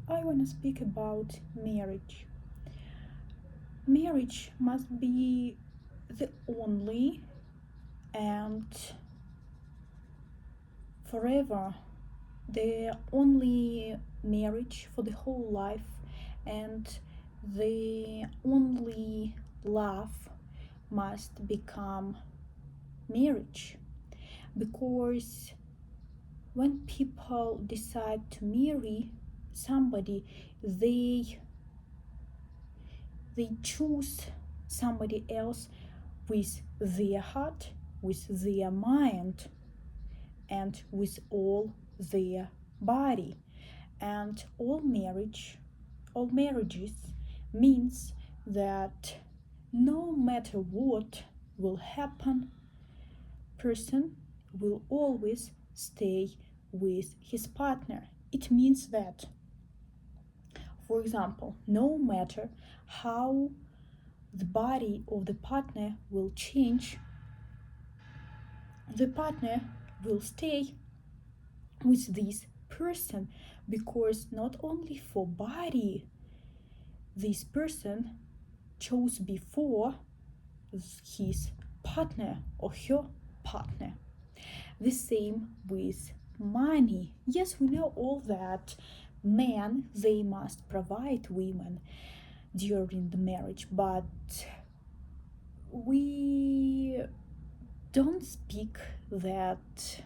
I want to speak about marriage. Marriage must be the only and forever the only marriage for the whole life and the only love must become marriage because when people decide to marry somebody they choose somebody else with their heart, with their mind, and with all their body. And all marriages means that no matter what will happen, person will always stay with his partner. It means that, for example, no matter how the body of the partner will change, the partner will stay with this person because not only for body this person chose before his partner or her partner. The same with money. Yes, we know all that men they must provide women during the marriage, but we don't speak that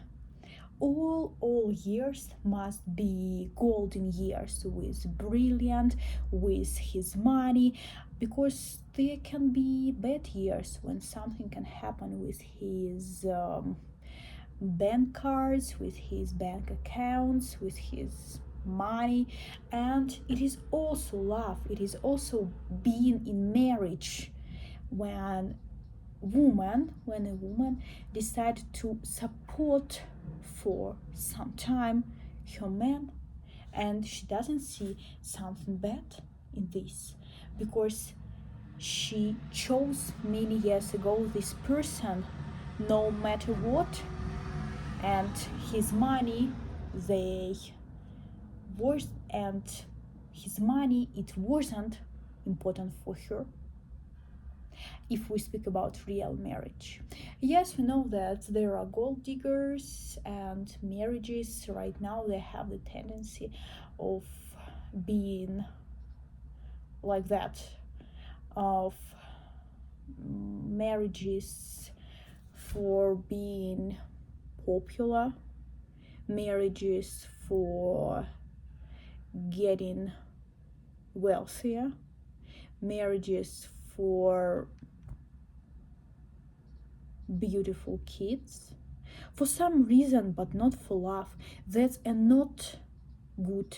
all years must be golden years with brilliant with his money, because there can be bad years when something can happen with his bank cards, with his bank accounts, with his money. And it is also love, it is also being in marriage when a woman decides to support for some time her man, and she doesn't see something bad in this because she chose many years ago this person no matter what, and his money they was and his money it wasn't important for her. If we speak about real marriage, yes, we know that there are gold diggers, and marriages right now they have the tendency of being like that, of marriages for being popular, marriages for getting wealthier, marriages for beautiful kids for some reason, but not for love. That's a not good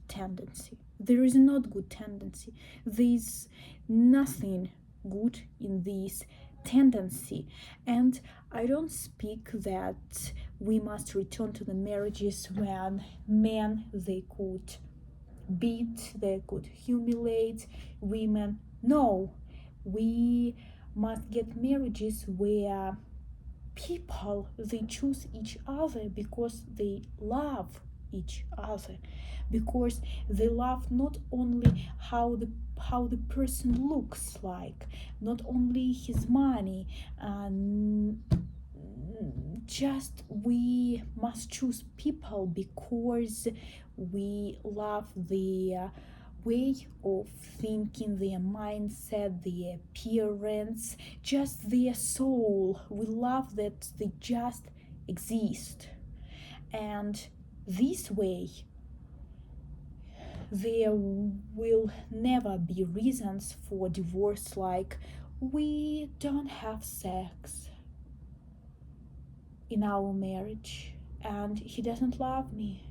tendency. There is not good tendency. There's nothing good in this tendency. And I don't speak that we must return to the marriages when men they could beat, they could humiliate women. No, we must get marriages where people they choose each other because they love each other, because they love not only how the person looks like, not only his money, and just we must choose people because we love their way of thinking, their mindset, their appearance, just their soul. We love that they just exist. And this way, there will never be reasons for divorce like we don't have sex in our marriage and he doesn't love me,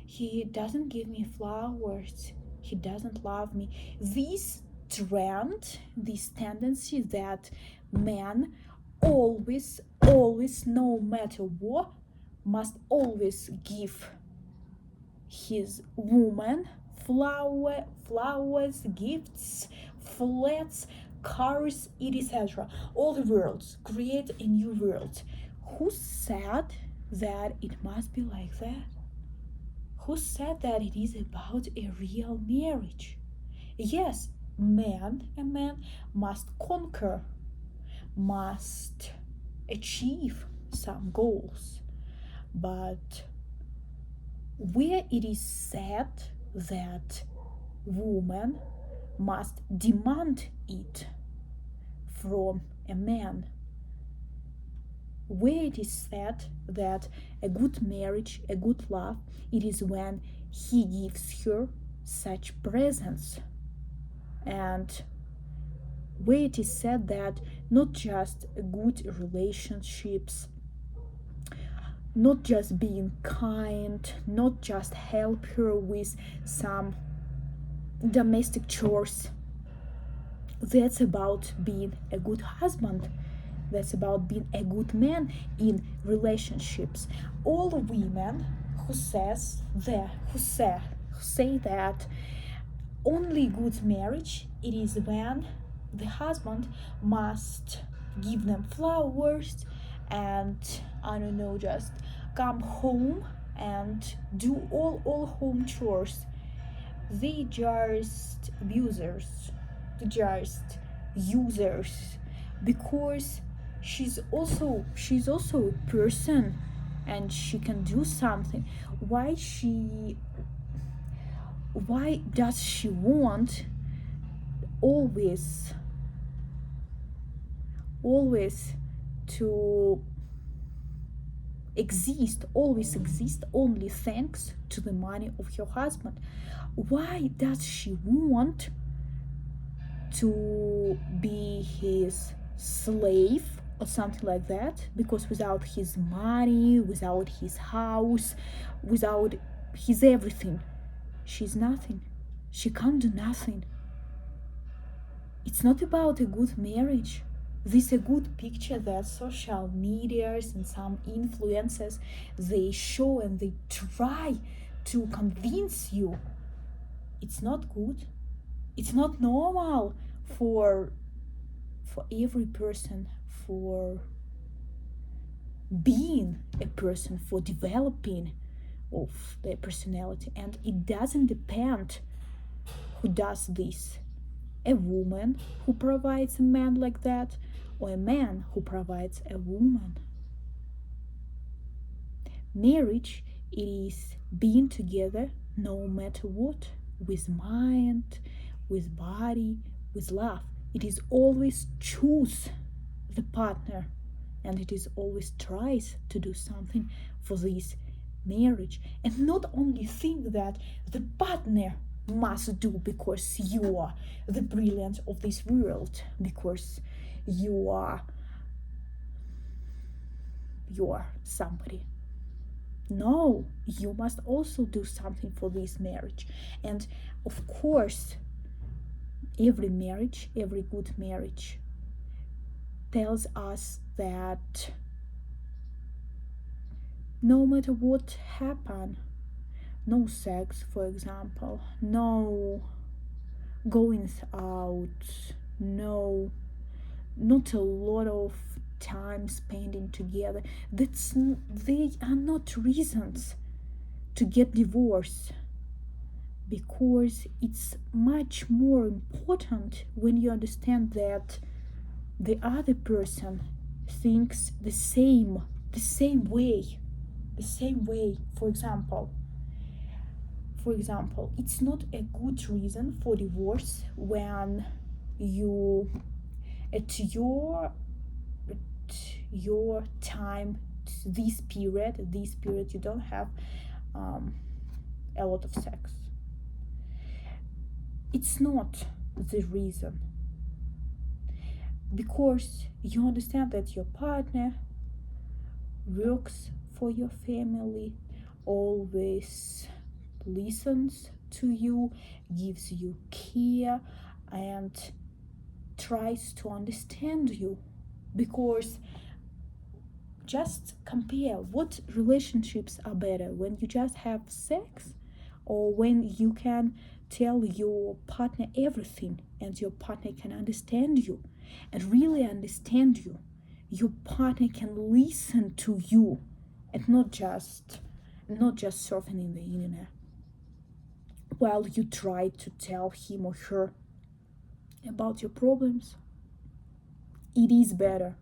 he doesn't give me flowers, he doesn't love me. This trend, this tendency that men always, no matter what, must always give his woman flowers, gifts, flats, cars, etc. All the worlds, create a new world. Who said that it must be like that? who said that it is about a real marriage? Yes, a man must conquer, must achieve some goals, but where it is said that woman must demand it from a man, where it is said that a good marriage, a good love, it is when he gives her such presents, and where it is said that not just good relationships, not just being kind, not just help her with some domestic chores. That's about being a good husband. That's about being a good man in relationships. All women who say that only good marriage it is when the husband must give them flowers and just come home and do all home chores. They just abusers, they just users, because she's also a person and she can do something. Why does she want always to always exist only thanks to the money of her husband? Why does she want to be his slave or something like that? Because without his money, without his house, without his everything, she's nothing. She can't do nothing. It's not about a good marriage. This is a good picture that social medias and some influencers they show and they try to convince you. It's not good. It's not normal for every person, for being a person, for developing of their personality. And it doesn't depend who does this. A woman who provides a man like that, or a man who provides a woman. Marriage, it is being together no matter what, with mind, with body, with love. It is always choose the partner, and it is always tries to do something for this marriage, and not only think that the partner must do because you are the brilliance of this world, because you are somebody. No, you must also do something for this marriage. And of course, every good marriage tells us that no matter what happen, no sex, for example, no going out, not a lot of time spending together. They are not reasons to get divorced, because it's much more important when you understand that the other person thinks the same way. For example, it's not a good reason for divorce when you at your time, this period you don't have a lot of sex. It's not the reason, because you understand that your partner works for your family, always listens to you, gives you care, and tries to understand you. Because just compare what relationships are better, when you just have sex or when you can tell your partner everything and your partner can understand you and really understand you. Your partner can listen to you and not just surfing in the internet. while you try to tell him or her about your problems. It is better